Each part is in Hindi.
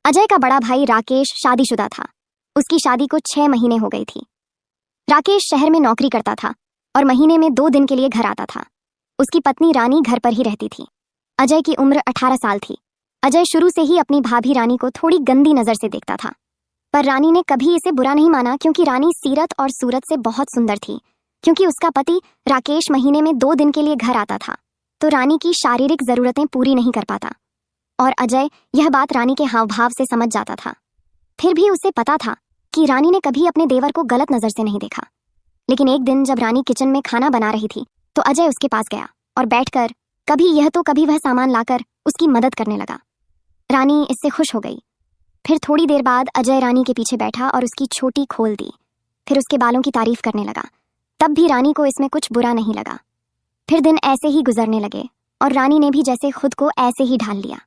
अजय का बड़ा भाई राकेश शादीशुदा था। उसकी शादी को 6 महीने हो गई थी। राकेश शहर में नौकरी करता था और महीने में 2 दिन के लिए घर आता था। उसकी पत्नी रानी घर पर ही रहती थी। अजय की उम्र 18 साल थी। अजय शुरू से ही अपनी भाभी रानी को थोड़ी गंदी नजर से देखता था, पर रानी ने कभी इसे बुरा नहीं माना क्योंकि रानी सीरत और सूरत से बहुत सुंदर थी। क्योंकि उसका पति राकेश महीने में 2 दिन के लिए घर आता था, तो रानी की शारीरिक जरूरतें पूरी नहीं कर पाता और अजय यह बात रानी के हाव भाव से समझ जाता था। फिर भी उसे पता था कि रानी ने कभी अपने देवर को गलत नजर से नहीं देखा। लेकिन एक दिन जब रानी किचन में खाना बना रही थी तो अजय उसके पास गया और बैठकर कभी यह तो कभी वह सामान लाकर उसकी मदद करने लगा। रानी इससे खुश हो गई। फिर थोड़ी देर बाद अजय रानी के पीछे बैठा और उसकी छोटी खोल दी। फिर उसके बालों की तारीफ करने लगा। तब भी रानी को इसमें कुछ बुरा नहीं लगा। फिर दिन ऐसे ही गुजरने लगे और रानी ने भी जैसे खुद को ऐसे ही ढाल लिया।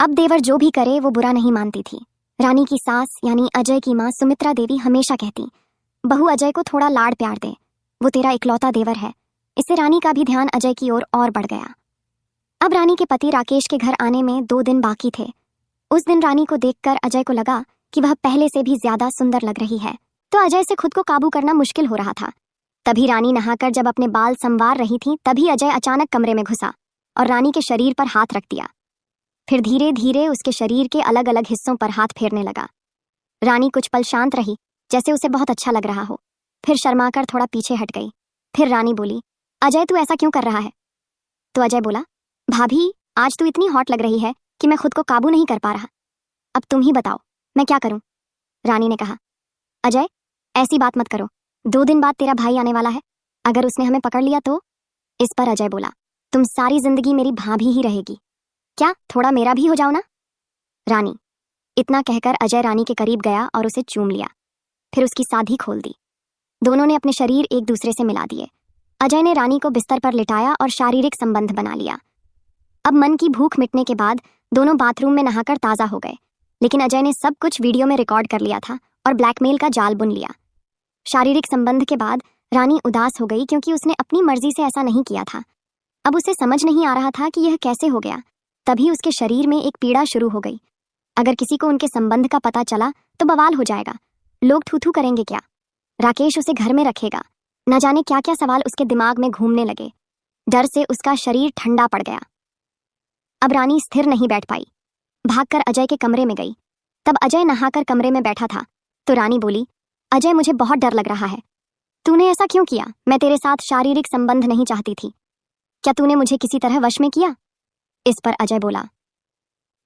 अब देवर जो भी करे वो बुरा नहीं मानती थी। रानी की सास यानी अजय की माँ सुमित्रा देवी हमेशा कहती, बहू अजय को थोड़ा लाड़ प्यार दे, वो तेरा इकलौता देवर है। इससे रानी का भी ध्यान अजय की ओर और बढ़ गया। अब रानी के पति राकेश के घर आने में 2 दिन बाकी थे। उस दिन रानी को देखकर अजय को लगा कि वह पहले से भी ज्यादा सुंदर लग रही है, तो अजय से खुद को काबू करना मुश्किल हो रहा था। तभी रानी नहाकर जब अपने बाल संवार रही थी, तभी अजय अचानक कमरे में घुसा और रानी के शरीर पर हाथ रख दिया। फिर धीरे धीरे उसके शरीर के अलग अलग हिस्सों पर हाथ फेरने लगा। रानी कुछ पल शांत रही, जैसे उसे बहुत अच्छा लग रहा हो। फिर शर्माकर थोड़ा पीछे हट गई। फिर रानी बोली, अजय तू ऐसा क्यों कर रहा है? तो अजय बोला, भाभी आज तू इतनी हॉट लग रही है कि मैं खुद को काबू नहीं कर पा रहा। अब तुम ही बताओ मैं क्या करूं? रानी ने कहा, अजय ऐसी बात मत करो, 2 दिन बाद तेरा भाई आने वाला है। अगर उसने हमें पकड़ लिया तो? इस पर अजय बोला, तुम सारी जिंदगी मेरी भाभी ही रहेगी, क्या थोड़ा मेरा भी हो जाओ ना? रानी। इतना कहकर अजय रानी के करीब गया और उसे चूम लिया। फिर उसकी साधी खोल दी। दोनों ने अपने शरीर एक दूसरे से मिला दिए। अजय ने रानी को बिस्तर पर लिटाया और शारीरिक संबंध बना लिया। अब मन की भूख मिटने के बाद दोनों बाथरूम में नहाकर ताजा हो गए। लेकिन अजय ने सब कुछ वीडियो में रिकॉर्ड कर लिया था और ब्लैकमेल का जाल बुन लिया। शारीरिक संबंध के बाद रानी उदास हो गई क्योंकि उसने अपनी मर्जी से ऐसा नहीं किया था। अब उसे समझ नहीं आ रहा था कि यह कैसे हो गया। तभी उसके शरीर में एक पीड़ा शुरू हो गई। अगर किसी को उनके संबंध का पता चला तो बवाल हो जाएगा। लोग थू थू करेंगे क्या? राकेश उसे घर में रखेगा। न जाने क्या क्या सवाल उसके दिमाग में घूमने लगे। डर से उसका शरीर ठंडा पड़ गया। अब रानी स्थिर नहीं बैठ पाई। भागकर अजय के कमरे में गई। तब अजय नहाकर कमरे में बैठा था तो रानी बोली, अजय मुझे बहुत डर लग रहा है। तूने ऐसा क्यों किया? मैं तेरे साथ शारीरिक संबंध नहीं चाहती थी। क्या तूने मुझे किसी तरह वश में किया? इस पर अजय बोला,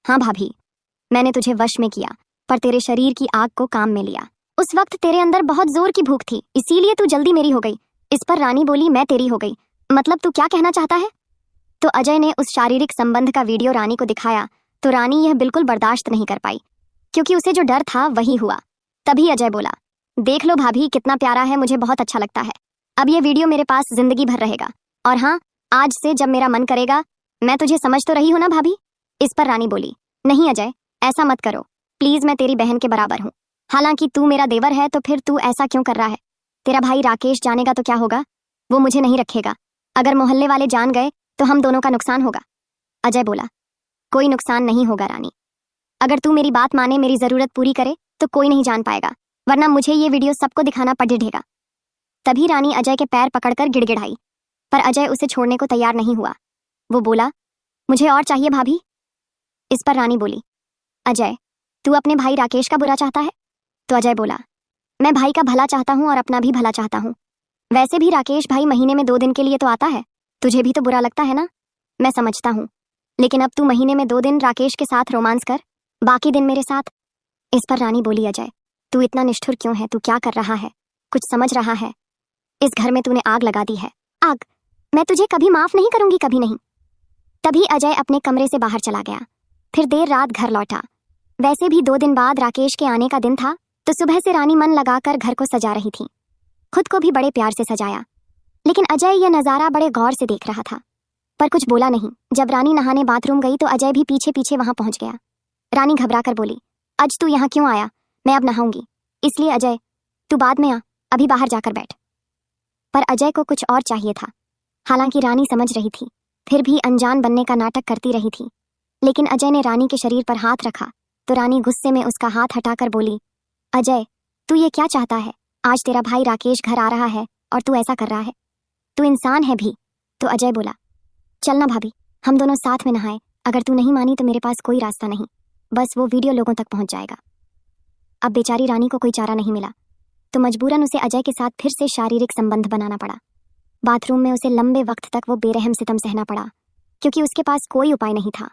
हाँ भाभी, मैंने तुझे वश में किया, पर तेरे शरीर की आग को काम में लिया। उस वक्त तेरे अंदर बहुत जोर की भूख थी, इसीलिए तू जल्दी मेरी हो गई। इस पर रानी बोली, मैं तेरी हो गई, मतलब तू क्या कहना चाहता है? तो अजय ने उस शारीरिक संबंध का वीडियो रानी को दिखाया तो रानी यह बिल्कुल बर्दाश्त नहीं कर पाई, क्योंकि उसे जो डर था वही हुआ। तभी अजय बोला, देख लो भाभी कितना प्यारा है, मुझे बहुत अच्छा लगता है। अब यह वीडियो मेरे पास जिंदगी भर रहेगा। और हाँ, आज से जब मेरा मन करेगा, मैं तुझे समझ तो रही हूं ना भाभी? इस पर रानी बोली, नहीं अजय, ऐसा मत करो प्लीज, मैं तेरी बहन के बराबर हूँ। हालांकि तू मेरा देवर है तो फिर तू ऐसा क्यों कर रहा है? तेरा भाई राकेश जानेगा तो क्या होगा? वो मुझे नहीं रखेगा। अगर मोहल्ले वाले जान गए तो हम दोनों का नुकसान होगा। अजय बोला, कोई नुकसान नहीं होगा रानी। अगर तू मेरी बात माने, मेरी जरूरत पूरी करे तो कोई नहीं जान पाएगा, वरना मुझे ये वीडियो सबको दिखाना पड़ेगा। तभी रानी अजय के पैर पकड़कर गिड़गिड़ाई, पर अजय उसे छोड़ने को तैयार नहीं हुआ। वो बोला, मुझे और चाहिए भाभी। इस पर रानी बोली, अजय तू अपने भाई राकेश का बुरा चाहता है? तो अजय बोला, मैं भाई का भला चाहता हूँ और अपना भी भला चाहता हूँ। वैसे भी राकेश भाई महीने में 2 दिन के लिए तो आता है, तुझे भी तो बुरा लगता है ना? मैं समझता हूँ, लेकिन अब तू महीने में 2 दिन राकेश के साथ रोमांस कर, बाकी दिन मेरे साथ। इस पर रानी बोली, अजय तू इतना निष्ठुर क्यों है? तू क्या कर रहा है? कुछ समझ रहा है? इस घर में तूने आग लगा दी है। आग? मैं तुझे कभी माफ नहीं करूंगी, कभी नहीं। तभी अजय अपने कमरे से बाहर चला गया। फिर देर रात घर लौटा। वैसे भी 2 दिन बाद राकेश के आने का दिन था, तो सुबह से रानी मन लगाकर घर को सजा रही थी। खुद को भी बड़े प्यार से सजाया। लेकिन अजय यह नजारा बड़े गौर से देख रहा था, पर कुछ बोला नहीं। जब रानी नहाने बाथरूम गई तो अजय भी पीछे पीछे वहां पहुंच गया। रानी घबरा कर बोली, आज तू यहाँ क्यों आया? मैं अब नहाऊंगी, इसलिए अजय तू बाद में आ, अभी बाहर जाकर बैठ। पर अजय को कुछ और चाहिए था। हालांकि रानी समझ रही थी, फिर भी अनजान बनने का नाटक करती रही थी। लेकिन अजय ने रानी के शरीर पर हाथ रखा तो रानी गुस्से में उसका हाथ हटाकर बोली, अजय, तू ये क्या चाहता है? आज तेरा भाई राकेश घर आ रहा है और तू ऐसा कर रहा है? तू इंसान है भी। तो अजय बोला, चलना भाभी, हम दोनों साथ में नहाए। अगर तू नहीं मानी तो मेरे पास कोई रास्ता नहीं, बस वो वीडियो लोगों तक पहुंच जाएगा। अब बेचारी रानी को कोई चारा नहीं मिला, तो मजबूरन उसे अजय के साथ फिर से शारीरिक संबंध बनाना पड़ा। बाथरूम में उसे लंबे वक्त तक वो बेरहम सितम सहना पड़ा, क्योंकि उसके पास कोई उपाय नहीं था।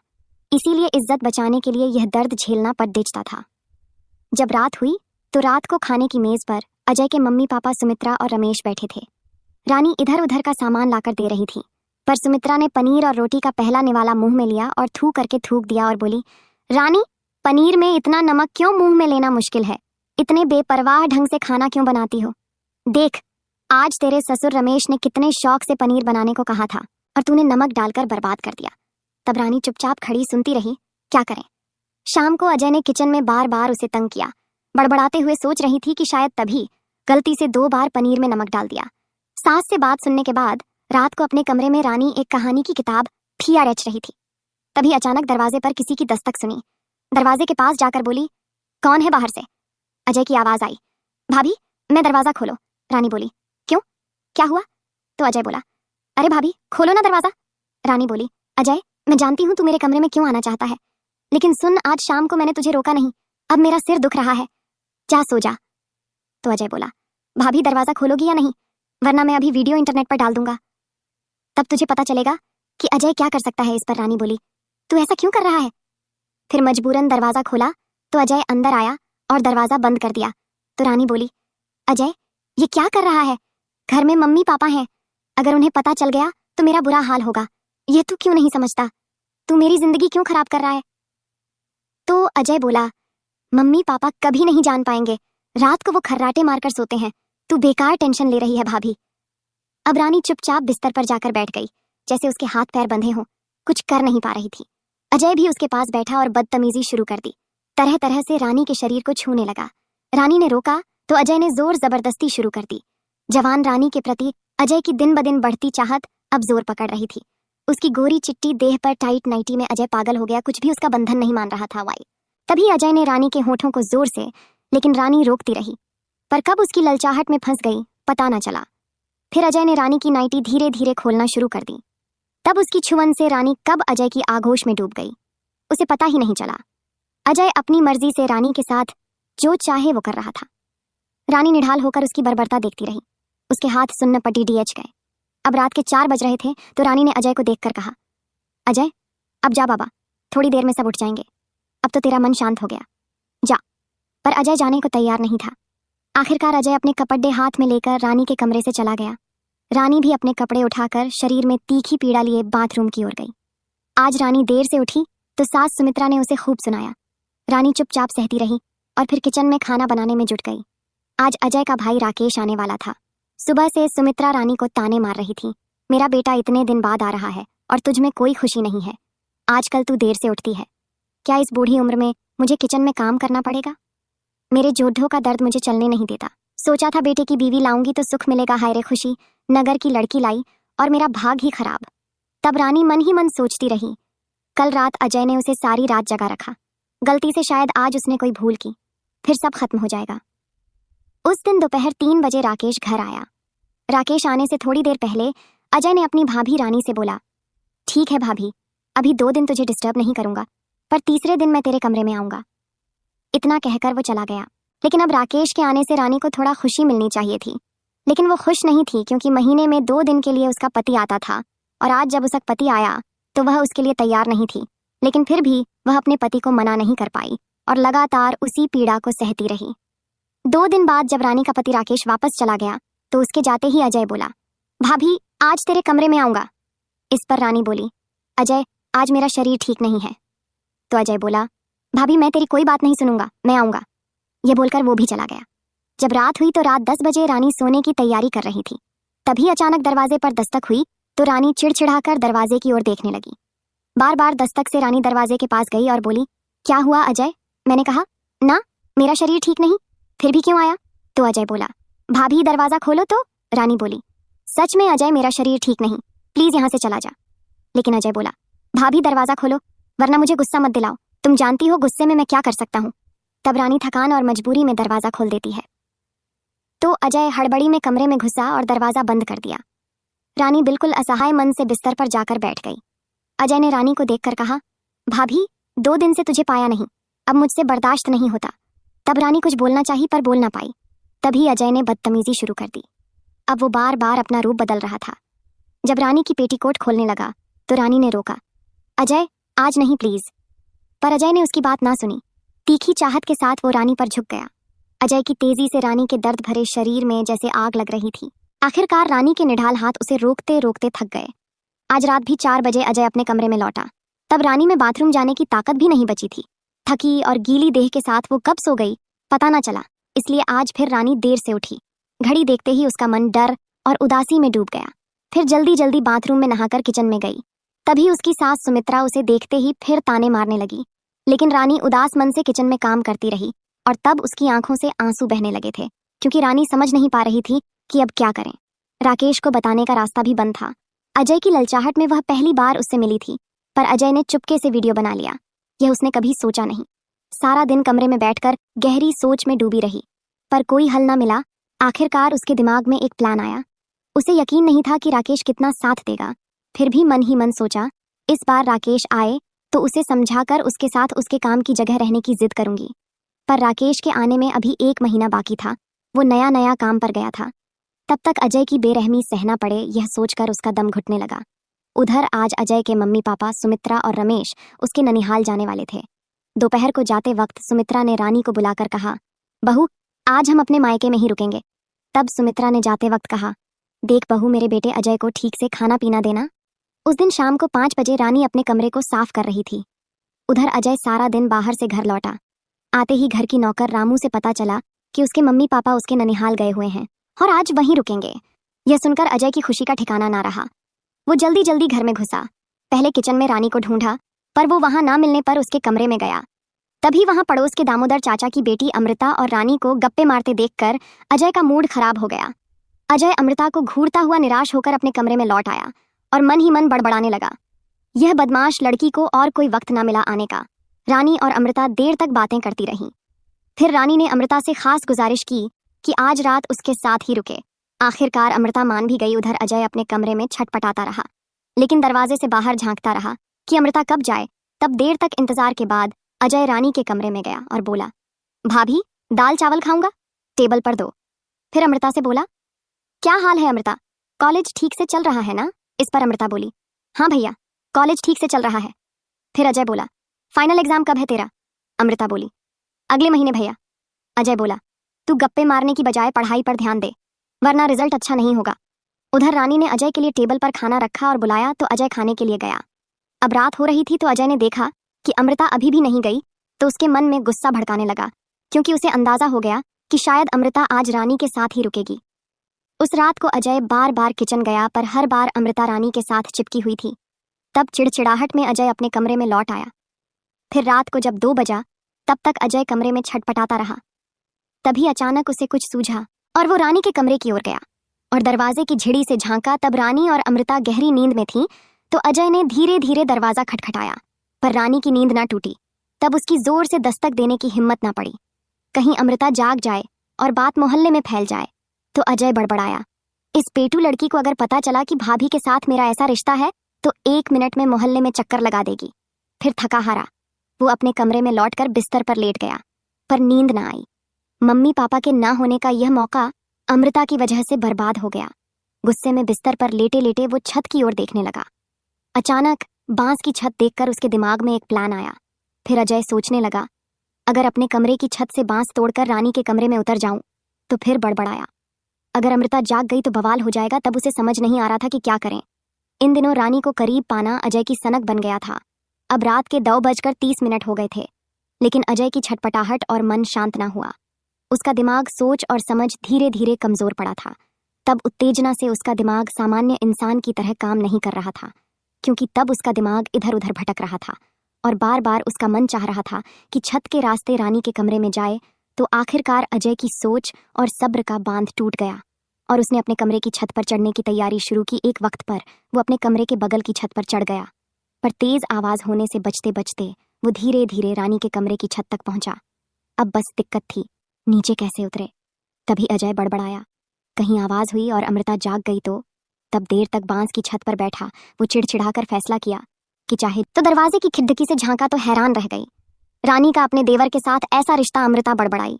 इसीलिए इज्जत बचाने के लिए यह दर्द झेलना पड़ दिखता था। जब रात हुई तो रात को खाने की मेज पर अजय के मम्मी पापा सुमित्रा और रमेश बैठे थे। रानी इधर उधर का सामान लाकर दे रही थी, पर सुमित्रा ने पनीर और रोटी का पहला निवाला मुंह में लिया और थू करके थूक दिया और बोली, रानी, पनीर में इतना नमक क्यों मुंह में लेना मुश्किल है? इतने बेपरवाह ढंग से खाना क्यों बनाती हो? देख, आज तेरे ससुर रमेश ने कितने शौक से पनीर बनाने को कहा था और तूने नमक डालकर बर्बाद कर दिया। तब रानी चुपचाप खड़ी सुनती रही। क्या करें? शाम को अजय ने किचन में बार बार उसे तंग किया। बड़बड़ाते हुए सोच रही थी कि शायद तभी गलती से 2 बार पनीर में नमक डाल दिया। सास से बात सुनने के बाद रात को अपने कमरे में रानी एक कहानी की किताब फिया रच रही थी। तभी अचानक दरवाजे पर किसी की दस्तक सुनी। दरवाजे के पास जाकर बोली, कौन है बाहर से? अजय की आवाज आई, भाभी, मैं दरवाजा खोलो। रानी बोली, क्यों, क्या हुआ? तो अजय बोला, अरे भाभी, खोलो ना दरवाजा। रानी बोली, अजय, मैं जानती हूँ तू मेरे कमरे में क्यों आना चाहता है, लेकिन सुन, आज शाम को मैंने तुझे रोका नहीं। अब मेरा सिर दुख रहा है, जा सो जा। तो अजय बोला, भाभी, दरवाजा खोलोगी या नहीं, वरना मैं अभी वीडियो इंटरनेट पर डाल दूंगा, तब तुझे पता चलेगा कि अजय क्या कर सकता है इस पर। रानी बोली, तू ऐसा क्यों कर रहा है? फिर मजबूरन दरवाजा खोला तो अजय अंदर आया और दरवाजा बंद कर दिया। तो रानी बोली, अजय, ये क्या कर रहा है? घर में मम्मी पापा हैं, अगर उन्हें पता चल गया तो मेरा बुरा हाल होगा। ये तू क्यों नहीं समझता? तू मेरी जिंदगी क्यों खराब कर रहा है? तो अजय बोला, मम्मी पापा कभी नहीं जान पाएंगे, रात को वो खर्राटे मारकर सोते हैं, तू बेकार टेंशन ले रही है भाभी। अब रानी चुपचाप बिस्तर पर जाकर बैठ गई, जैसे उसके हाथ पैर बंधे हों, कुछ कर नहीं पा रही थी। अजय भी उसके पास बैठा और बदतमीजी शुरू कर दी। तरह तरह से रानी के शरीर को छूने लगा। रानी ने रोका तो अजय ने जोर जबरदस्ती शुरू कर दी। जवान रानी के प्रति अजय की दिन ब दिन बढ़ती चाहत अब जोर पकड़ रही थी। उसकी गोरी चिट्टी देह पर टाइट नाइटी में अजय पागल हो गया, कुछ भी उसका बंधन नहीं मान रहा था। वाई तभी अजय ने रानी के होठों को जोर से, लेकिन रानी रोकती रही, पर कब उसकी ललचाहट में फंस गई पता न चला। फिर अजय ने रानी की नाइटी धीरे धीरे खोलना शुरू कर दी। तब उसकी छुअन से रानी कब अजय की आगोश में डूब गई, उसे पता ही नहीं चला। अजय अपनी मर्जी से रानी के साथ जो चाहे वो कर रहा था। रानी निढाल होकर उसकी बर्बरता देखती रही। उसके हाथ सुन्न पट्टी डीएच गए। अब रात के 4 बज रहे थे तो रानी ने अजय को देखकर कहा, अजय, अब जा बाबा, थोड़ी देर में सब उठ जाएंगे, अब तो तेरा मन शांत हो गया, जा। पर अजय जाने को तैयार नहीं था। आखिरकार अजय अपने कपड़े हाथ में लेकर रानी के कमरे से चला गया। रानी भी अपने कपड़े उठाकर शरीर में तीखी पीड़ा लिए बाथरूम की ओर गई। आज रानी देर से उठी तो सास सुमित्रा ने उसे खूब सुनाया। रानी चुपचाप सहती रही और फिर किचन में खाना बनाने में जुट गई। आज अजय का भाई राकेश आने वाला था। सुबह से सुमित्रा रानी को ताने मार रही थी, मेरा बेटा इतने दिन बाद आ रहा है और तुझ में कोई खुशी नहीं है। आजकल तू देर से उठती है, क्या इस बूढ़ी उम्र में मुझे किचन में काम करना पड़ेगा? मेरे जोधों का दर्द मुझे चलने नहीं देता। सोचा था बेटे की बीवी लाऊंगी तो सुख मिलेगा, हाय रे खुशी, नगर की लड़की लाई और मेरा भाग ही खराब। तब रानी मन ही मन सोचती रही, कल रात अजय ने उसे सारी रात जगा रखा, गलती से शायद आज उसने कोई भूल की, फिर सब खत्म हो जाएगा। उस दिन दोपहर 3 बजे राकेश घर आया। राकेश आने से थोड़ी देर पहले अजय ने अपनी भाभी रानी से बोला, ठीक है भाभी, अभी 2 दिन तुझे डिस्टर्ब नहीं करूंगा, पर तीसरे दिन मैं तेरे कमरे में आऊंगा। इतना कहकर वो चला गया। लेकिन अब राकेश के आने से रानी को थोड़ा खुशी मिलनी चाहिए थी, लेकिन वो खुश नहीं थी, क्योंकि महीने में 2 दिन के लिए उसका पति आता था और आज जब उसका पति आया तो वह उसके लिए तैयार नहीं थी। लेकिन फिर भी वह अपने पति को मना नहीं कर पाई और लगातार उसी पीड़ा को सहती रही। 2 दिन बाद जब रानी का पति राकेश वापस चला गया तो उसके जाते ही अजय बोला, भाभी, आज तेरे कमरे में आऊंगा। इस पर रानी बोली, अजय, आज मेरा शरीर ठीक नहीं है। तो अजय बोला, भाभी, मैं तेरी कोई बात नहीं सुनूंगा, मैं आऊंगा। ये बोलकर वो भी चला गया। जब रात हुई तो रात 10 बजे रानी सोने की तैयारी कर रही थी। तभी अचानक दरवाजे पर दस्तक हुई तो रानी चिड़चिड़ाकर दरवाजे की ओर देखने लगी। बार बार दस्तक से रानी दरवाजे के पास गई और बोली, क्या हुआ अजय? मैंने कहा ना, मेरा शरीर ठीक नहीं, फिर भी क्यों आया? तो अजय बोला, भाभी दरवाजा खोलो। तो रानी बोली, सच में अजय, मेरा शरीर ठीक नहीं, प्लीज यहाँ से चला जा। लेकिन अजय बोला, भाभी दरवाजा खोलो, वरना मुझे गुस्सा मत दिलाओ, तुम जानती हो गुस्से में मैं क्या कर सकता हूँ। तब रानी थकान और मजबूरी में दरवाजा खोल देती है तो अजय हड़बड़ी में कमरे में घुसा और दरवाजा बंद कर दिया। रानी बिल्कुल असहाय मन से बिस्तर पर जाकर बैठ गई। अजय ने रानी को देखकर कहा, भाभी 2 दिन से तुझे पाया नहीं, अब मुझसे बर्दाश्त नहीं होता। तब रानी कुछ बोलना चाही पर बोल ना पाई। तभी अजय ने बदतमीजी शुरू कर दी। अब वो बार बार अपना रूप बदल रहा था। जब रानी की पेटीकोट खोलने लगा तो रानी ने रोका, अजय आज नहीं प्लीज। पर अजय ने उसकी बात ना सुनी। तीखी चाहत के साथ वो रानी पर झुक गया। अजय की तेजी से रानी के दर्द भरे शरीर में जैसे आग लग रही थी। आखिरकार रानी के निढाल हाथ उसे रोकते रोकते थक गए। आज रात भी 4 बजे अजय अपने कमरे में लौटा। तब रानी में बाथरूम जाने की ताकत भी नहीं बची थी। थकी और गीली देह के साथ वो कब सो गई पता ना चला, इसलिए आज फिर रानी देर से उठी। घड़ी देखते ही उसका मन डर और उदासी में डूब गया। फिर जल्दी जल्दी बाथरूम में नहाकर किचन में गई। तभी उसकी सास सुमित्रा उसे देखते ही फिर ताने मारने लगी। लेकिन रानी उदास मन से किचन में काम करती रही और तब उसकी आंखों से आंसू बहने लगे थे, क्योंकि रानी समझ नहीं पा रही थी कि अब क्या करें। राकेश को बताने का रास्ता भी बंद था। अजय की ललचाहट में वह पहली बार उससे मिली थी, पर अजय ने चुपके से वीडियो बना लिया। यह उसने कभी सोचा नहीं। सारा दिन कमरे में बैठकर गहरी सोच में डूबी रही, पर कोई हल ना मिला। आखिरकार उसके दिमाग में एक प्लान आया। उसे यकीन नहीं था कि राकेश कितना साथ देगा, फिर भी मन ही मन सोचा, इस बार राकेश आए तो उसे समझाकर उसके साथ उसके काम की जगह रहने की जिद करूंगी। पर राकेश के आने में अभी 1 महीना बाकी था। वो नया नया काम पर गया था। तब तक अजय की बेरहमी सहना पड़े यह सोचकर उसका दम घुटने लगा। उधर आज अजय के मम्मी पापा सुमित्रा और रमेश उसके ननिहाल जाने वाले थे। दोपहर को जाते वक्त सुमित्रा ने रानी को बुलाकर कहा, बहू आज हम अपने मायके में ही रुकेंगे। तब सुमित्रा ने जाते वक्त कहा, देख बहू मेरे बेटे अजय को ठीक से खाना पीना देना। उस दिन शाम को 5 बजे रानी अपने कमरे को साफ कर रही थी। उधर अजय सारा दिन बाहर से घर लौटा। आते ही घर की नौकर रामू से पता चला कि उसके मम्मी पापा उसके ननिहाल गए हुए हैं और आज वहीं रुकेंगे। यह सुनकर अजय की खुशी का ठिकाना ना रहा। वो जल्दी जल्दी घर में घुसा। पहले किचन में रानी को ढूंढा, पर वो वहां ना मिलने पर उसके कमरे में गया। तभी वहां पड़ोस के दामोदर चाचा की बेटी अमृता और रानी को गप्पे मारते देखकर अजय का मूड खराब हो गया। अजय अमृता को घूरता हुआ निराश होकर अपने कमरे में लौट आया और मन ही मन बड़बड़ाने लगा। यह बदमाश लड़की को और कोई वक्त ना मिला आने का। रानी और अमृता देर तक बातें करती रहीं। फिर रानी ने अमृता से खास गुजारिश की कि आज रात उसके साथ ही रुके। आखिरकार अमृता मान भी गई। उधर अजय अपने कमरे में छटपटाता रहा, लेकिन दरवाजे से बाहर झांकता रहा कि अमृता कब जाए। तब देर तक इंतजार के बाद अजय रानी के कमरे में गया और बोला, भाभी दाल चावल खाऊंगा, टेबल पर दो। फिर अमृता से बोला, क्या हाल है अमृता, कॉलेज ठीक से चल रहा है ना? इस पर अमृता बोली, हाँ भैया कॉलेज ठीक से चल रहा है। फिर अजय बोला, फाइनल एग्जाम कब है तेरा? अमृता बोली, अगले महीने भैया। अजय बोला, तू गप्पे मारने की बजाय पढ़ाई पर ध्यान दे, वरना रिजल्ट अच्छा नहीं होगा। उधर रानी ने अजय के लिए टेबल पर खाना रखा और बुलाया तो अजय खाने के लिए गया। अब रात हो रही थी तो अजय ने देखा कि अमृता अभी भी नहीं गई, तो उसके मन में गुस्सा भड़काने लगा, क्योंकि उसे अंदाजा हो गया कि शायद अमृता आज रानी के साथ ही रुकेगी। उस रात को अजय बार बार किचन गया, पर हर बार अमृता रानी के साथ चिपकी हुई थी। तब चिड़चिड़ाहट में अजय अपने कमरे में लौट आया। फिर रात को जब 2 बजा, तब तक अजय कमरे में छटपटाता रहा। तभी अचानक उसे कुछ सूझा और वो रानी के कमरे की ओर गया और दरवाजे की झिड़ी से झांका। तब रानी और अमृता गहरी नींद में थी, तो अजय ने धीरे धीरे दरवाजा खटखटाया, पर रानी की नींद ना टूटी। तब उसकी जोर से दस्तक देने की हिम्मत ना पड़ी, कहीं अमृता जाग जाए और बात मोहल्ले में फैल जाए। तो अजय बड़बड़ाया, इस पेटू लड़की को अगर पता चला कि भाभी के साथ मेरा ऐसा रिश्ता है तो 1 मिनट में मोहल्ले में चक्कर लगा देगी। फिर थका हारा वो अपने कमरे में लौटकर बिस्तर पर लेट गया, पर नींद ना आई। मम्मी पापा के ना होने का यह मौका अमृता की वजह से बर्बाद हो गया। गुस्से में बिस्तर पर लेटे लेटे वो छत की ओर देखने लगा। अचानक बांस की छत देखकर उसके दिमाग में एक प्लान आया। फिर अजय सोचने लगा, अगर अपने कमरे की छत से बांस तोड़कर रानी के कमरे में उतर जाऊं। तो फिर बड़बड़ाया, अगर अमृता जाग गई तो बवाल हो जाएगा। तब उसे समझ नहीं आ रहा था कि क्या करें। इन दिनों रानी को करीब पाना अजय की सनक बन गया था। अब रात के 2:30 हो गए थे, लेकिन अजय की छटपटाहट और मन शांत ना हुआ। उसका दिमाग सोच और समझ धीरे धीरे कमजोर पड़ा था। तब उत्तेजना से उसका दिमाग सामान्य इंसान की तरह काम नहीं कर रहा था, क्योंकि तब उसका दिमाग इधर उधर भटक रहा था और बार बार उसका मन चाह रहा था कि छत के रास्ते रानी के कमरे में जाए। तो आखिरकार अजय की सोच और सब्र का बांध टूट गया और उसने अपने कमरे की छत पर चढ़ने की तैयारी शुरू की। एक वक्त पर वो अपने कमरे के बगल की छत पर चढ़ गया, पर तेज आवाज होने से बचते बचते वो धीरे धीरे रानी के कमरे की छत तक पहुंचा। अब बस दिक्कत थी, नीचे कैसे उतरे। तभी अजय बड़बड़ाया। कहीं आवाज हुई और अमृता जाग गई तो। तब देर तक बांस की छत पर बैठा वो चिड़चिड़ाकर फैसला किया कि चाहे तो दरवाजे की खिड़की से झांका तो हैरान रह गई। रानी का अपने देवर के साथ ऐसा रिश्ता। अमृता बड़बड़ाई,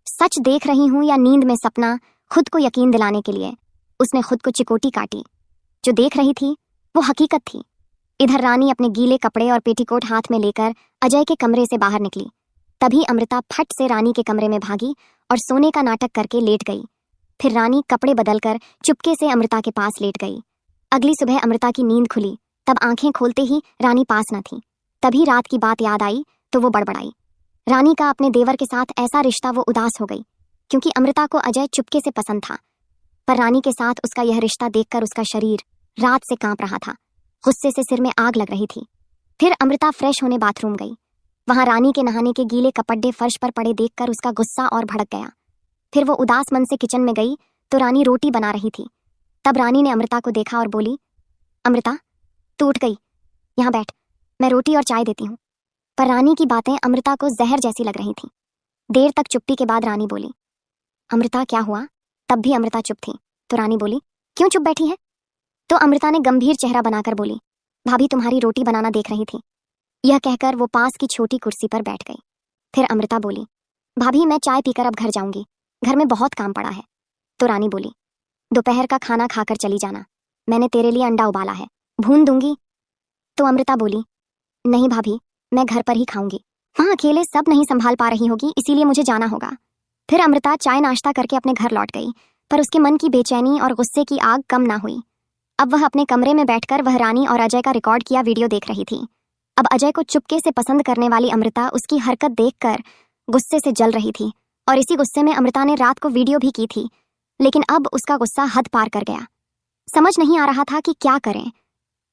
सच देख रही हूं या नींद में सपना? खुद को यकीन दिलाने के लिए उसने खुद को चिकोटी काटी। जो देख रही थी वो हकीकत थी। इधर रानी अपने गीले कपड़े और पेटीकोट हाथ में लेकर अजय के कमरे से बाहर निकली। तभी अमृता फट से रानी के कमरे में भागी और सोने का नाटक करके लेट गई। फिर रानी कपड़े बदलकर चुपके से अमृता के पास लेट गई। अगली सुबह अमृता की नींद खुली। तब आंखें खोलते ही रानी पास न थी। तभी रात की बात याद आई तो वो बड़बड़ाई। रानी का अपने देवर के साथ ऐसा रिश्ता, वो उदास हो गई क्योंकि अमृता को अजय चुपके से पसंद था। पर रानी के साथ उसका यह रिश्ता देखकर उसका शरीर रात से कांप रहा था। गुस्से से सिर में आग लग रही थी। फिर अमृता फ्रेश होने बाथरूम गई। वहां रानी के नहाने के गीले कपड़े फर्श पर पड़े देखकर उसका गुस्सा और भड़क गया। फिर वो उदास मन से किचन में गई तो रानी रोटी बना रही थी। तब रानी ने अमृता को देखा और बोली, अमृता तू उठ गई, यहाँ बैठ, मैं रोटी और चाय देती हूँ। पर रानी की बातें अमृता को जहर जैसी लग रही थी। देर तक चुप्पी के बाद रानी बोली, अमृता क्या हुआ? तब भी अमृता चुप थी तो रानी बोली, क्यों चुप बैठी है? तो अमृता ने गंभीर चेहरा बनाकर बोली, भाभी तुम्हारी रोटी बनाना देख रही थी। यह कहकर वो पास की छोटी कुर्सी पर बैठ गई। फिर अमृता बोली, भाभी मैं चाय पीकर अब घर जाऊंगी, घर में बहुत काम पड़ा है। तो रानी बोली, दोपहर का खाना खाकर चली जाना, मैंने तेरे लिए अंडा उबाला है, भून दूंगी। तो अमृता बोली, नहीं भाभी मैं घर पर ही खाऊंगी, वहां अकेले सब नहीं संभाल पा रही होगी, इसीलिए मुझे जाना होगा। फिर अमृता चाय नाश्ता करके अपने घर लौट गई। पर उसके मन की बेचैनी और गुस्से की आग कम ना हुई। अब वह अपने कमरे में बैठकर वह रानी और अजय का रिकॉर्ड किया वीडियो देख रही थी। अब अजय को चुपके से पसंद करने वाली अमृता उसकी हरकत देखकर गुस्से से जल रही थी और इसी गुस्से में अमृता ने रात को वीडियो भी की थी। लेकिन अब उसका गुस्सा हद पार कर गया। समझ नहीं आ रहा था कि क्या करें।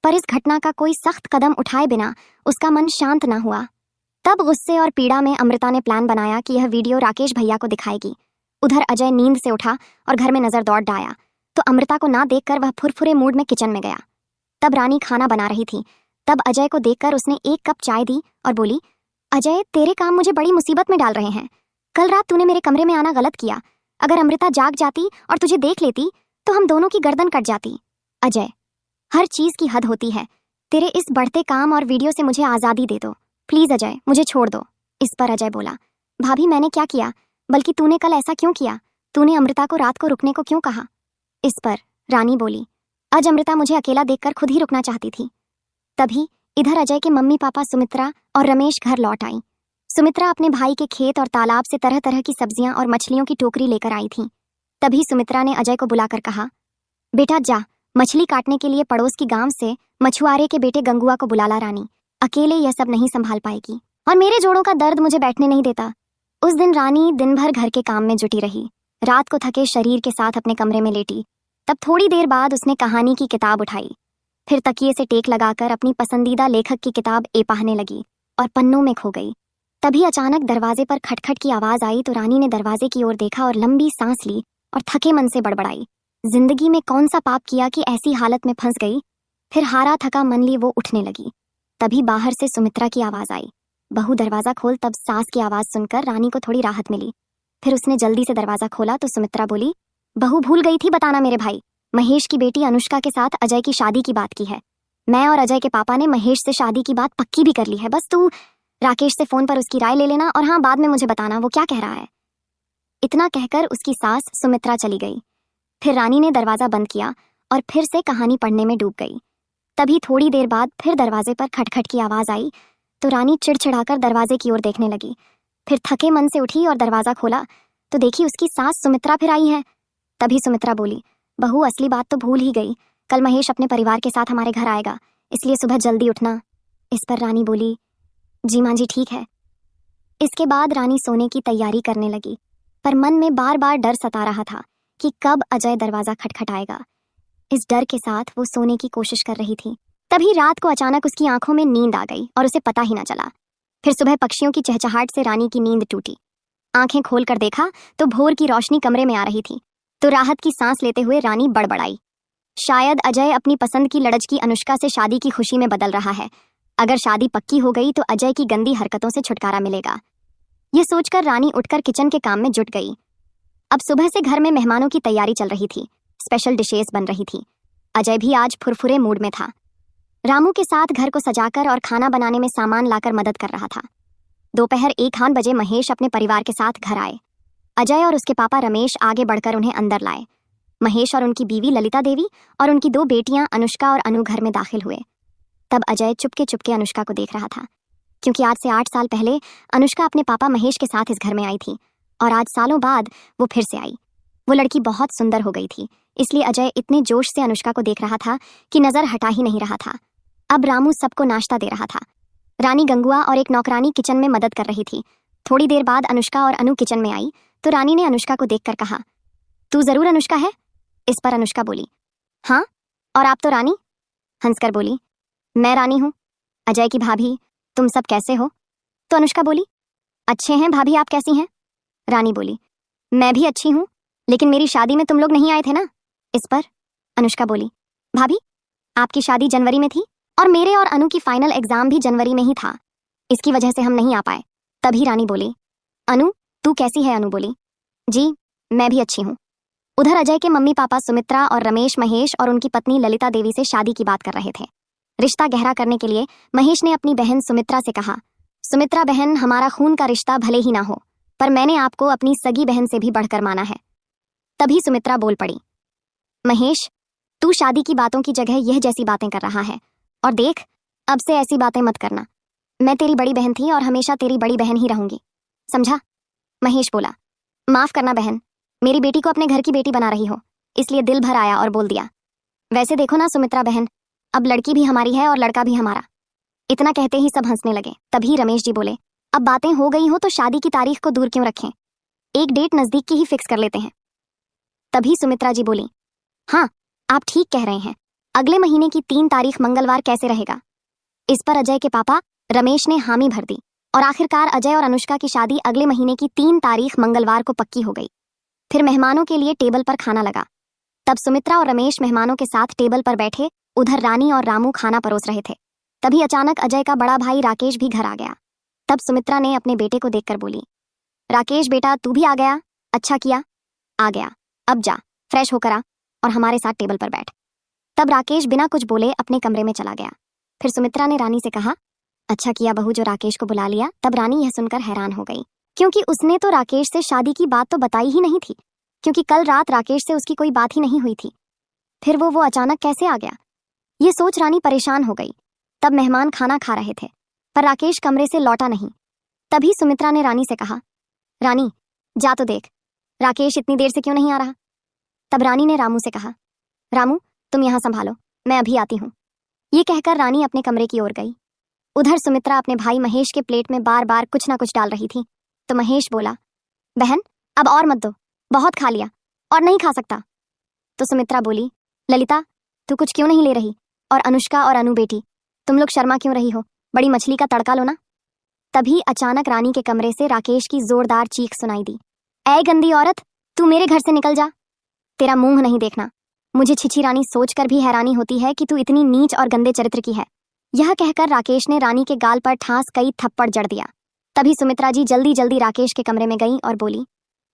पर इस घटना का कोई सख्त कदम उठाए बिना उसका मन शांत न हुआ। तब गुस्से और पीड़ा में अमृता ने प्लान बनाया कि यह वीडियो राकेश भैया को दिखाएगी। उधर अजय नींद से उठा और घर में नजर दौड़ डाया तो अमृता को ना देखकर वह फुरफुरे मूड में किचन में गया। तब रानी खाना बना रही थी। तब अजय को देखकर उसने एक कप चाय दी और बोली, अजय तेरे काम मुझे बड़ी मुसीबत में डाल रहे हैं। कल रात तूने मेरे कमरे में आना गलत किया। अगर अमृता जाग जाती और तुझे देख लेती तो हम दोनों की गर्दन कट जाती। अजय, हर चीज की हद होती है। तेरे इस बढ़ते काम और वीडियो से मुझे आजादी दे दो प्लीज अजय, मुझे छोड़ दो। इस पर अजय बोला, भाभी मैंने क्या किया, बल्कि तूने कल ऐसा क्यों किया? तूने अमृता को रात को रुकने को क्यों कहा? इस पर रानी बोली, आज अमृता मुझे अकेला देखकर खुद ही रुकना चाहती थी। तभी इधर अजय के मम्मी पापा सुमित्रा और रमेश घर लौट आई। सुमित्रा अपने भाई के खेत और तालाब से तरह तरह की सब्जियां और मछलियों की टोकरी लेकर आई थी। तभी सुमित्रा ने अजय को बुलाकर कहा, बेटा जा, मछली काटने के लिए पड़ोस की गांव से मछुआरे के बेटे गंगुआ को बुला ला। रानी अकेले यह सब नहीं संभाल पाएगी और मेरे जोड़ों का दर्द मुझे बैठने नहीं देता। उस दिन रानी दिन भर घर के काम में जुटी रही। रात को थके शरीर के साथ अपने कमरे में लेटी। तब थोड़ी देर बाद उसने कहानी की किताब उठाई। फिर तकिए से टेक लगाकर अपनी पसंदीदा लेखक की किताब पढ़ने लगी और पन्नों में खो गई। तभी अचानक दरवाजे पर खटखट की आवाज आई तो रानी ने दरवाजे की ओर देखा और लंबी सांस ली और थके मन से बड़बड़ाई, जिंदगी में कौन सा पाप किया कि ऐसी हालत में फंस गई। फिर हारा थका मन ली वो उठने लगी। तभी बाहर से सुमित्रा की आवाज आई, बहू दरवाजा खोल। तब सास की आवाज सुनकर रानी को थोड़ी राहत मिली। फिर उसने जल्दी से दरवाजा खोला तो सुमित्रा बोली, बहू भूल गई थी बताना, मेरे भाई महेश की बेटी अनुष्का के साथ अजय की शादी की बात की है। मैं और अजय के पापा ने महेश से शादी की बात पक्की भी कर ली है। बस तू राकेश से फोन पर उसकी राय ले लेना और हाँ, बाद में मुझे बताना वो क्या कह रहा है। इतना कहकर उसकी सास सुमित्रा चली गई। फिर रानी ने दरवाजा बंद किया और फिर से कहानी पढ़ने में डूब गई। तभी थोड़ी देर बाद फिर दरवाजे पर खटखट की आवाज आई तो रानी चिड़चिड़ाकर दरवाजे की ओर देखने लगी। फिर थके मन से उठी और दरवाजा खोला तो देखी उसकी सास सुमित्रा फिर आई है। तभी सुमित्रा बोली, बहू असली बात तो भूल ही गई, कल महेश अपने परिवार के साथ हमारे घर आएगा, इसलिए सुबह जल्दी उठना। इस पर रानी बोली, जी माँ जी ठीक है। इसके बाद रानी सोने की तैयारी करने लगी, पर मन में बार बार डर सता रहा था कि कब अजय दरवाजा खटखटाएगा। इस डर के साथ वो सोने की कोशिश कर रही थी। तभी रात को अचानक उसकी आंखों में नींद आ गई और उसे पता ही ना चला। फिर सुबह पक्षियों की चहचहाट से रानी की नींद टूटी। आंखें खोलकर देखा तो भोर की रोशनी कमरे में आ रही थी। तो राहत की सांस लेते हुए रानी बड़बड़ाई, शायद अजय अपनी पसंद की लड़की अनुष्का से शादी की खुशी में बदल रहा है अगर शादी पक्की हो गई तो अजय की गंदी हरकतों से छुटकारा मिलेगा। ये सोचकर रानी उठकर किचन के काम में जुट गई। अब सुबह से घर में मेहमानों की तैयारी चल रही थी, स्पेशल डिशेस बन रही थी। अजय भी आज फुरफुरे मूड में था। रामू के साथ घर को सजाकर और खाना बनाने में सामान लाकर मदद कर रहा था। दोपहर 1 बजे महेश अपने परिवार के साथ घर आए। अजय और उसके पापा रमेश आगे बढ़कर उन्हें अंदर लाए। महेश और उनकी बीवी ललिता देवी और उनकी 2 बेटियां अनुष्का और अनु घर में दाखिल हुए। तब अजय चुपके चुपके अनुष्का को देख रहा था, क्योंकि आज से 8 साल पहले अनुष्का अपने पापा महेश के साथ इस घर में आई थी और आज सालों बाद वो फिर से आई। वो लड़की बहुत सुंदर हो गई थी, इसलिए अजय इतने जोश से अनुष्का को देख रहा था कि नजर हटा ही नहीं रहा था। अब रामू सबको नाश्ता दे रहा था। रानी गंगुआ और एक नौकरानी किचन में मदद कर रही थी। थोड़ी देर बाद अनुष्का और अनु किचन में आई तो रानी ने अनुष्का को देखकर कहा, तू जरूर अनुष्का है? इस पर अनुष्का बोली, हाँ, और आप तो रानी? हंसकर बोली, मैं रानी हूँ। अजय की भाभी, तुम सब कैसे हो? तो अनुष्का बोली, अच्छे हैं भाभी, आप कैसी हैं? रानी बोली, मैं भी अच्छी हूँ, लेकिन मेरी शादी में तुम लोग नहीं आए थे ना? इस पर अनुष्का बोली, भाभी, आपकी शादी जनवरी में थी और मेरे और अनु की फाइनल एग्जाम भी जनवरी में ही था, इसकी वजह से हम नहीं आ पाए। तभी रानी बोली, अनु तू कैसी है? अनु बोली, जी मैं भी अच्छी हूँ। उधर अजय के मम्मी पापा सुमित्रा और रमेश महेश और उनकी पत्नी ललिता देवी से शादी की बात कर रहे थे। रिश्ता गहरा करने के लिए महेश ने अपनी बहन सुमित्रा से कहा, सुमित्रा बहन, हमारा खून का रिश्ता भले ही ना हो, पर मैंने आपको अपनी सगी बहन से भी बढ़कर माना है। तभी सुमित्रा बोल पड़ी, महेश, तू शादी की बातों की जगह यह जैसी बातें कर रहा है, और देख अब से ऐसी बातें मत करना। मैं तेरी बड़ी बहन थी और हमेशा तेरी बड़ी बहन ही रहूंगी, समझा? महेश बोला, माफ करना बहन, मेरी बेटी को अपने घर की बेटी बना रही हो, इसलिए दिल भर आया और बोल दिया। वैसे देखो ना सुमित्रा बहन, अब लड़की भी हमारी है और लड़का भी हमारा। इतना कहते ही सब हंसने लगे। तभी रमेश जी बोले, अब बातें हो गई हो तो शादी की तारीख को दूर क्यों रखें, एक डेट नजदीक की ही फिक्स कर लेते हैं। तभी सुमित्रा जी बोली, हाँ आप ठीक कह रहे हैं, अगले महीने की 3 तारीख मंगलवार कैसे रहेगा? इस पर अजय के पापा रमेश ने हामी भर दी और आखिरकार अजय और अनुष्का की शादी अगले महीने की 3 तारीख मंगलवार को पक्की हो गई। फिर मेहमानों के लिए टेबल पर खाना लगा। तब सुमित्रा और रमेश मेहमानों के साथ टेबल पर बैठे, उधर रानी और रामू खाना परोस रहे थे। तभी अचानक अजय का बड़ा भाई राकेश भी घर आ गया। तब सुमित्रा ने अपने बेटे को देखकर बोली, राकेश बेटा तू भी आ गया, अच्छा किया आ गया, अब जा फ्रेश होकर आ और हमारे साथ टेबल पर बैठ। तब राकेश बिना कुछ बोले अपने कमरे में चला गया। फिर सुमित्रा ने रानी से कहा, अच्छा किया बहू जो राकेश को बुला लिया। तब रानी यह सुनकर हैरान हो गई, क्योंकि उसने तो राकेश से शादी की बात तो बताई ही नहीं थी, क्योंकि कल रात राकेश से उसकी कोई बात ही नहीं हुई थी। फिर वो अचानक कैसे आ गया? ये सोच रानी परेशान हो गई। तब मेहमान खाना खा रहे थे, पर राकेश कमरे से लौटा नहीं। तभी सुमित्रा ने रानी से कहा, रानी जा तो देख, राकेश इतनी देर से क्यों नहीं आ रहा? तब रानी ने रामू से कहा, रामू तुम यहाँ संभालो, मैं अभी आती हूँ। ये कहकर रानी अपने कमरे की ओर गई। उधर सुमित्रा अपने भाई महेश के प्लेट में बार बार कुछ ना कुछ डाल रही थी। तो महेश बोला, बहन अब और मत दो, बहुत खा लिया और नहीं खा सकता। तो सुमित्रा बोली, ललिता तू कुछ क्यों नहीं ले रही? और अनुष्का और अनु बेटी, तुम लोग शर्मा क्यों रही हो? बड़ी मछली का तड़का लो ना। तभी अचानक रानी के कमरे से राकेश की जोरदार चीख सुनाई दी, ऐ गंदी औरत, तू मेरे घर से निकल जा, तेरा मुंह नहीं देखना। मुझे छिछी रानी सोचकर भी हैरानी होती है कि तू इतनी नीच और गंदे चरित्र की है। यह कहकर राकेश ने रानी के गाल पर ठास कई थप्पड़ जड़ दिया। तभी सुमित्रा जी जल्दी जल्दी राकेश के कमरे में गई और बोली,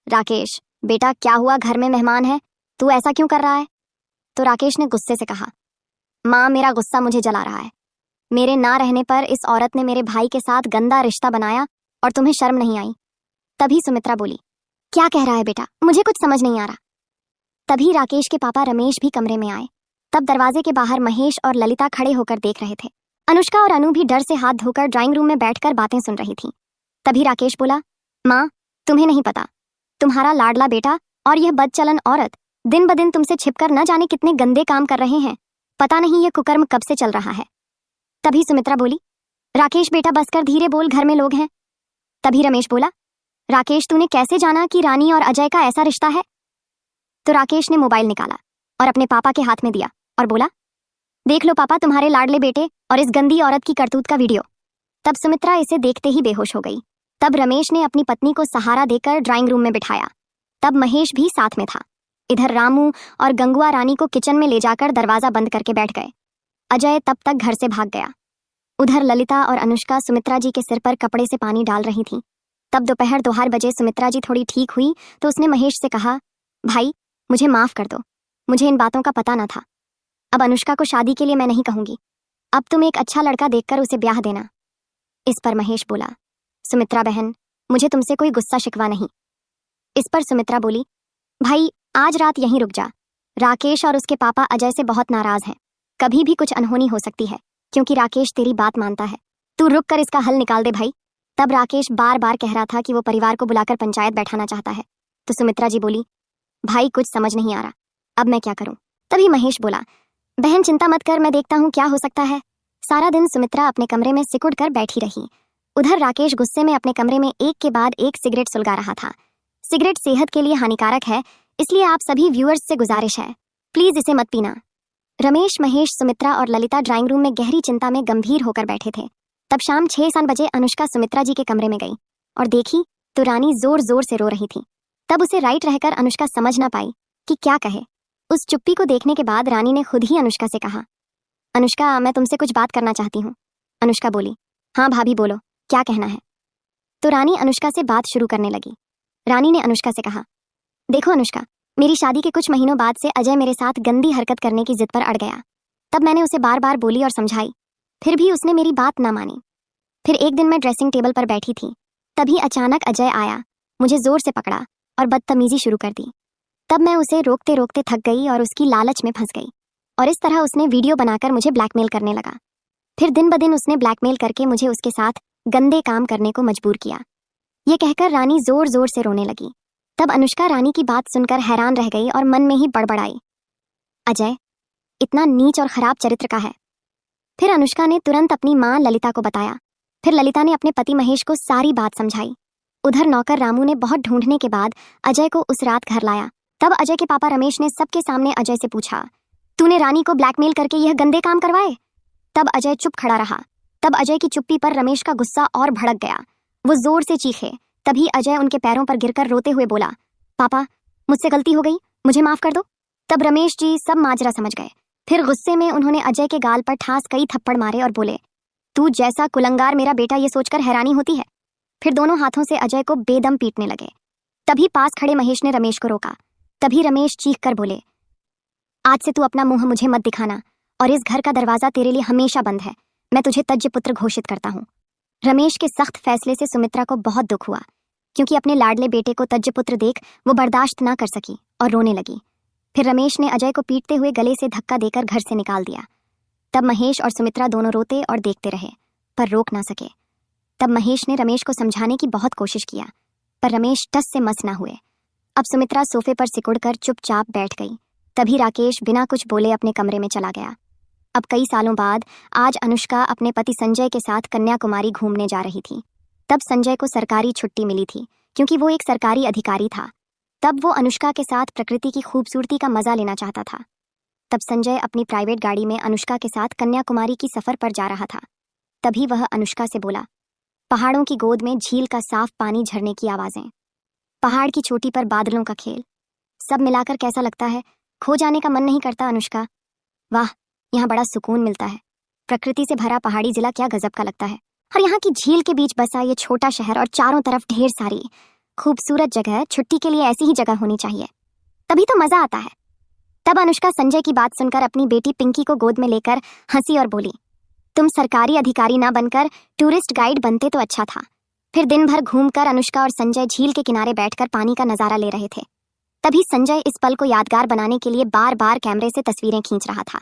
राकेश बेटा क्या हुआ, घर में मेहमान है, तू ऐसा क्यों कर रहा है? तो राकेश ने गुस्से से कहा, माँ मेरा गुस्सा मुझे जला रहा है। मेरे ना रहने पर इस औरत ने मेरे भाई के साथ गंदा रिश्ता बनाया और तुम्हें शर्म नहीं आई? तभी सुमित्रा बोली, क्या कह रहा है बेटा, मुझे कुछ समझ नहीं आ रहा। तभी राकेश के पापा रमेश भी कमरे में आए। तब दरवाजे के बाहर महेश और ललिता खड़े होकर देख रहे थे। अनुष्का और अनु भी डर से हाथ धोकर ड्राइंग रूम में बैठकर बातें सुन रही थीं। तभी राकेश बोला, माँ तुम्हें नहीं पता, तुम्हारा लाडला बेटा और यह बदचलन औरत दिन ब दिन तुमसे छिपकर न जाने कितने गंदे काम कर रहे हैं, पता नहीं यह कुकर्म कब से चल रहा है। तभी सुमित्रा बोली, राकेश बेटा बस कर, धीरे बोल, घर में लोग हैं। तभी रमेश बोला, राकेश तूने कैसे जाना कि रानी और अजय का ऐसा रिश्ता है? तो राकेश ने मोबाइल निकाला और अपने पापा के हाथ में दिया और बोला, देख लो पापा तुम्हारे लाडले बेटे और इस गंदी औरत की करतूत का वीडियो। तब सुमित्रा इसे देखते ही बेहोश हो गई। तब रमेश ने अपनी पत्नी को सहारा देकर ड्राइंग रूम में बिठाया। तब महेश भी साथ में था। इधर रामू और गंगुआ रानी को किचन में ले जाकर दरवाजा बंद करके बैठ गए। अजय तब तक घर से भाग गया। उधर ललिता और अनुष्का सुमित्रा जी के सिर पर कपड़े से पानी डाल रही थीं। तब दोपहर 2:30 सुमित्रा जी थोड़ी ठीक हुई तो उसने महेश से कहा, भाई मुझे माफ कर दो, मुझे इन बातों का पता ना था। अब अनुष्का को शादी के लिए मैं नहीं कहूंगी। अब तुम एक अच्छा लड़का देखकर उसे ब्याह देना। इस पर महेश बोला, सुमित्रा बहन, मुझे तुमसे कोई गुस्सा शिकवा नहीं। इस पर सुमित्रा बोली, भाई आज रात यहीं रुक जा। राकेश और उसके पापा अजय से बहुत नाराज हैं। कभी भी कुछ अनहोनी हो सकती है, क्योंकि राकेश तेरी बात मानता है। तू रुक कर इसका हल निकाल दे भाई। तब राकेश बार बार कह रहा था कि वो परिवार को बुलाकर पंचायत बैठाना चाहता है। तो सुमित्रा जी बोली, भाई कुछ समझ नहीं आ रहा, अब मैं क्या करूं। तभी महेश बोला, बहन चिंता मत कर, मैं देखता हूं क्या हो सकता है। सारा दिन सुमित्रा अपने कमरे में सिकुड़ कर बैठी रही। उधर राकेश गुस्से में अपने कमरे में एक के बाद एक सिगरेट सुलगा रहा था। सिगरेट सेहत के लिए हानिकारक है, इसलिए आप सभी व्यूअर्स से गुजारिश है, प्लीज इसे मत पीना। रमेश, महेश, सुमित्रा और ललिता ड्राइंग रूम में गहरी चिंता में गंभीर होकर बैठे थे। तब शाम 6-7 बजे अनुष्का सुमित्रा जी के कमरे में गई और देखी तो रानी जोर जोर से रो रही थी। तब उसे राइट रहकर अनुष्का समझ ना पाई कि क्या कहे। उस चुप्पी को देखने के बाद रानी ने खुद ही अनुष्का से कहा, अनुष्का मैं तुमसे कुछ बात करना चाहती हूँ। अनुष्का बोली, हाँ भाभी बोलो, क्या कहना है। तो रानी अनुष्का से बात शुरू करने लगी। रानी ने अनुष्का से कहा, देखो अनुष्का, मेरी शादी के कुछ महीनों बाद से अजय मेरे साथ गंदी हरकत करने की जिद पर अड़ गया। तब मैंने उसे बार बार बोली और समझाई, फिर भी उसने मेरी बात ना मानी। फिर एक दिन मैं ड्रेसिंग टेबल पर बैठी थी, तभी अचानक अजय आया, मुझे जोर से पकड़ा और बदतमीजी शुरू कर दी। तब मैं उसे रोकते रोकते थक गई और उसकी लालच में फंस गई, और इस तरह उसने वीडियो बनाकर मुझे ब्लैकमेल करने लगा। फिर दिन ब दिन उसने ब्लैकमेल करके मुझे उसके साथ गंदे काम करने को मजबूर किया। ये कहकर रानी जोर जोर से रोने लगी। तब अनुष्का रानी की बात सुनकर हैरान रह गई और मन में ही बड़बड़ाई, अजय इतना नीच और खराब चरित्र का है। फिर अनुष्का ने तुरंत अपनी माँ ललिता को बताया। फिर ललिता ने अपने पति महेश को सारी बात समझाई। उधर नौकर रामू ने बहुत ढूंढने के बाद अजय को उस रात घर लाया। तब अजय के पापा रमेश ने सबके सामने अजय से पूछा, तूने रानी को ब्लैकमेल करके यह गंदे काम करवाए? तब अजय चुप खड़ा रहा। तब अजय की चुप्पी पर रमेश का गुस्सा और भड़क गया। वो जोर से चीखे। तभी अजय उनके पैरों पर गिरकर रोते हुए बोला, पापा मुझसे गलती हो गई, मुझे माफ कर दो। तब रमेश जी सब माजरा समझ गए। फिर गुस्से में उन्होंने अजय के गाल पर ठास कई थप्पड़ मारे और बोले, तू जैसा कुलंगार मेरा बेटा ये सोचकर हैरानी होती है। फिर दोनों हाथों से अजय को बेदम पीटने लगे। तभी पास खड़े महेश ने रमेश को रोका। तभी रमेश चीख कर बोले, आज से तू अपना मुंह मुझे मत दिखाना और इस घर का दरवाजा तेरे लिए हमेशा बंद है। मैं तुझे तज्ज पुत्र घोषित करता हूँ। रमेश के सख्त फैसले से सुमित्रा को बहुत दुख हुआ, क्योंकि अपने लाडले बेटे को तज्ज पुत्र देख वो बर्दाश्त ना कर सकी और रोने लगी। फिर रमेश ने अजय को पीटते हुए गले से धक्का देकर घर से निकाल दिया। तब महेश और सुमित्रा दोनों रोते और देखते रहे, पर रोक ना सके। तब महेश ने रमेश को समझाने की बहुत कोशिश किया, पर रमेश टस से मस ना हुए। अब सुमित्रा सोफे पर सिकुड़कर चुपचाप बैठ गई। तभी राकेश बिना कुछ बोले अपने कमरे में चला गया। अब कई सालों बाद आज अनुष्का अपने पति संजय के साथ कन्याकुमारी घूमने जा रही थी। तब संजय को सरकारी छुट्टी मिली थी, क्योंकि वो एक सरकारी अधिकारी था। तब वो अनुष्का के साथ प्रकृति की खूबसूरती का मजा लेना चाहता था। तब संजय अपनी प्राइवेट गाड़ी में अनुष्का के साथ कन्याकुमारी की सफर पर जा रहा था। तभी वह अनुष्का से बोला, पहाड़ों की गोद में झील का साफ पानी, झरने की आवाजें, पहाड़ की चोटी पर बादलों का खेल, सब मिलाकर कैसा लगता है? खो जाने का मन नहीं करता अनुष्का? वाह, यहाँ बड़ा सुकून मिलता है। प्रकृति से भरा पहाड़ी जिला क्या गजब का लगता है। और यहाँ की झील के बीच बसा ये छोटा शहर और चारों तरफ ढेर सारी खूबसूरत जगह। छुट्टी के लिए ऐसी ही जगह होनी चाहिए, तभी तो मजा आता है। तब अनुष्का संजय की बात सुनकर अपनी बेटी पिंकी को गोद में लेकर हंसी और बोली, तुम सरकारी अधिकारी ना बनकर टूरिस्ट गाइड बनते तो अच्छा था। फिर दिन भर घूमकर अनुष्का और संजय झील के किनारे बैठकर पानी का नजारा ले रहे थे। तभी संजय इस पल को यादगार बनाने के लिए बार बार कैमरे से तस्वीरें खींच रहा था,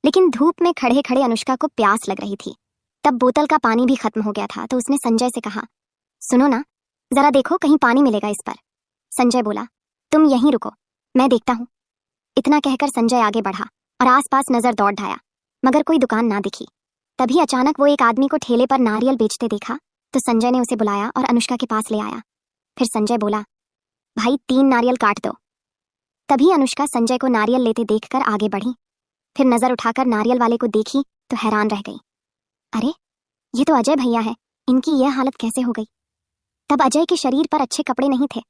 लेकिन धूप में खड़े खड़े अनुष्का को प्यास लग रही थी। तब बोतल का पानी भी खत्म हो गया था, तो उसने संजय से कहा, सुनो ना, जरा देखो कहीं पानी मिलेगा इस पर। संजय बोला, तुम यहीं रुको, मैं देखता हूँ। इतना कहकर संजय आगे बढ़ा और आसपास नजर दौड़ ढाया, मगर कोई दुकान ना दिखी। तभी अचानक वो एक आदमी को ठेले पर नारियल बेचते देखा, तो संजय ने उसे बुलाया और अनुष्का के पास ले आया। फिर संजय बोला, भाई 3 नारियल काट दो। तभी अनुष्का संजय को नारियल लेते देखकर आगे बढ़ी। फिर नजर उठाकर नारियल वाले को देखी तो हैरान रह गई। अरे, ये तो अजय भैया है, इनकी यह हालत कैसे हो गई? तब अजय के शरीर पर अच्छे कपड़े नहीं थे,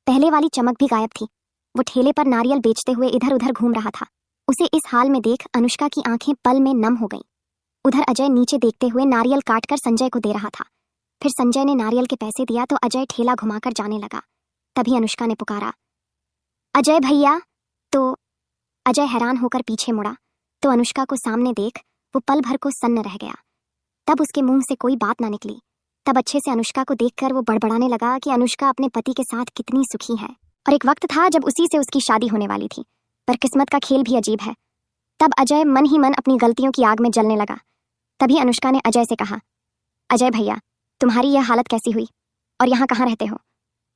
पहले वाली चमक भी गायब थी। वो ठेले पर नारियल बेचते हुए इधर उधर घूम रहा था। उसे इस हाल में देख अनुष्का की आंखें पल में नम हो गईं। उधर अजय नीचे देखते हुए नारियल काटकर संजय को दे रहा था। फिर संजय ने नारियल के पैसे दिया तो अजय ठेला घुमाकर जाने लगा। तभी अनुष्का ने पुकारा, अजय भैया। तो अजय हैरान होकर पीछे मुड़ा तो अनुष्का को सामने देख वो पल भर को सन्न रह गया। तब उसके मुंह से कोई बात ना निकली। तब अच्छे से अनुष्का को देखकर वो बड़बड़ाने लगा कि अनुष्का अपने पति के साथ कितनी सुखी है और एक वक्त था जब उसी से उसकी शादी होने वाली थी। पर किस्मत का खेल भी अजीब है। तब अजय मन ही मन अपनी गलतियों की आग में जलने लगा। तभी अनुष्का ने अजय से कहा, अजय भैया, तुम्हारी यह हालत कैसी हुई और यहाँ कहाँ रहते हो?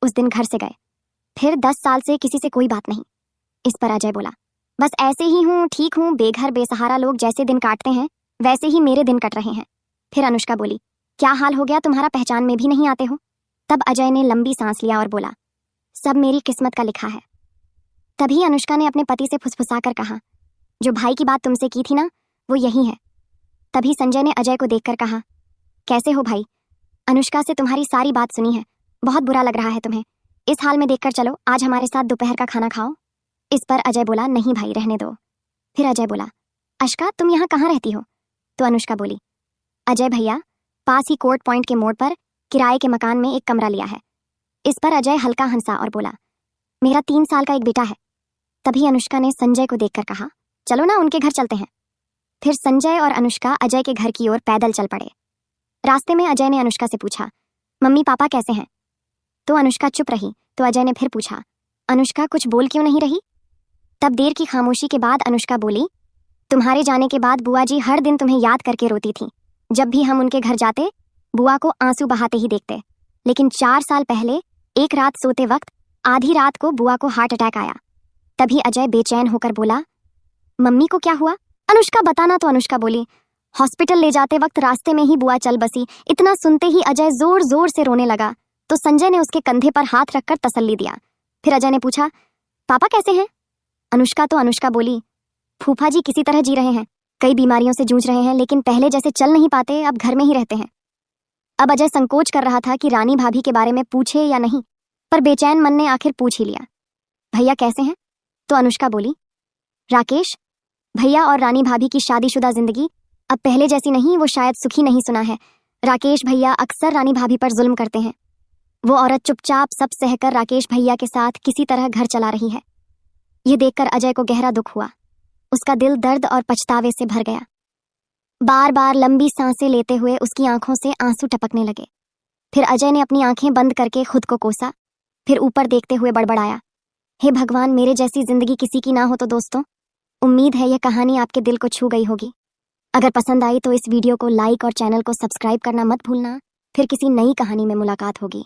उस दिन घर से गए, फिर 10 साल से किसी से कोई बात नहीं। इस पर अजय बोला, बस ऐसे ही हूँ, ठीक हूँ। बेघर बेसहारा लोग जैसे दिन काटते हैं वैसे ही मेरे दिन कट रहे हैं। फिर अनुष्का बोली, क्या हाल हो गया तुम्हारा, पहचान में भी नहीं आते हो? तब अजय ने लंबी सांस लिया और बोला, सब मेरी किस्मत का लिखा है। तभी अनुष्का ने अपने पति से फुसफुसाकर कहा, जो भाई की बात तुमसे की थी ना, वो यही है। तभी संजय ने अजय को देखकर कहा, कैसे हो भाई? अनुष्का से तुम्हारी सारी बात सुनी है, बहुत बुरा लग रहा है तुम्हें। इस हाल में देखकर चलो, आज हमारे साथ दोपहर का खाना खाओ। इस पर अजय बोला, नहीं भाई, रहने दो। फिर अजय बोला, अश्का तुम यहाँ कहाँ रहती हो? तो अनुष्का बोली, अजय भैया, पास ही कोर्ट पॉइंट के मोड़ पर किराए के मकान में एक कमरा लिया है। इस पर अजय हल्का हंसा और बोला, मेरा 3 साल का एक बेटा है। तभी अनुष्का ने संजय को देखकर कहा, चलो ना उनके घर चलते हैं। फिर संजय और अनुष्का अजय के घर की ओर पैदल चल पड़े। रास्ते में अजय ने अनुष्का से पूछा, मम्मी पापा कैसे हैं? तो अनुष्का चुप रही। तो अजय ने फिर पूछा, अनुष्का कुछ बोल क्यों नहीं रही? तब देर की खामोशी के बाद अनुष्का बोली, तुम्हारे जाने के बाद बुआ जी हर दिन तुम्हें याद करके रोती थी। जब भी हम उनके घर जाते बुआ को आंसू बहाते ही देखते। लेकिन 4 साल पहले एक रात सोते वक्त आधी रात को बुआ को हार्ट अटैक आया। तभी अजय बेचैन होकर बोला, मम्मी को क्या हुआ? अनुष्का बताना। तो अनुष्का बोली, हॉस्पिटल ले जाते वक्त रास्ते में ही बुआ चल बसी। इतना सुनते ही अजय जोर जोर से रोने लगा। तो संजय ने उसके कंधे पर हाथ रखकर तसल्ली दिया। फिर अजय ने पूछा, पापा कैसे हैं? तो अनुष्का बोली, फूफा जी किसी तरह जी रहे हैं, कई बीमारियों से जूझ रहे हैं, लेकिन पहले जैसे चल नहीं पाते, अब घर में ही रहते हैं। अब अजय संकोच कर रहा था कि रानी भाभी के बारे में पूछे या नहीं, पर बेचैन मन ने आखिर पूछ ही लिया, भैया कैसे हैं? तो अनुष्का बोली, राकेश भैया और रानी भाभी की शादीशुदा जिंदगी अब पहले जैसी नहीं, वो शायद सुखी नहीं सुना है। राकेश भैया अक्सर रानी भाभी पर जुल्म करते हैं। वो औरत चुपचाप सब सहकर राकेश भैया के साथ किसी तरह घर चला रही है। ये देखकर अजय को गहरा दुख हुआ। उसका दिल दर्द और पछतावे से भर गया। बार बार लंबी सांसें लेते हुए उसकी आंखों से आंसू टपकने लगे। फिर अजय ने अपनी आंखें बंद करके खुद को कोसा। फिर ऊपर देखते हुए बड़बड़ाया, हे भगवान, मेरे जैसी जिंदगी किसी की ना हो। तो दोस्तों, उम्मीद है यह कहानी आपके दिल को छू गई होगी। अगर पसंद आई तो इस वीडियो को लाइक और चैनल को सब्सक्राइब करना मत भूलना। फिर किसी नई कहानी में मुलाकात होगी।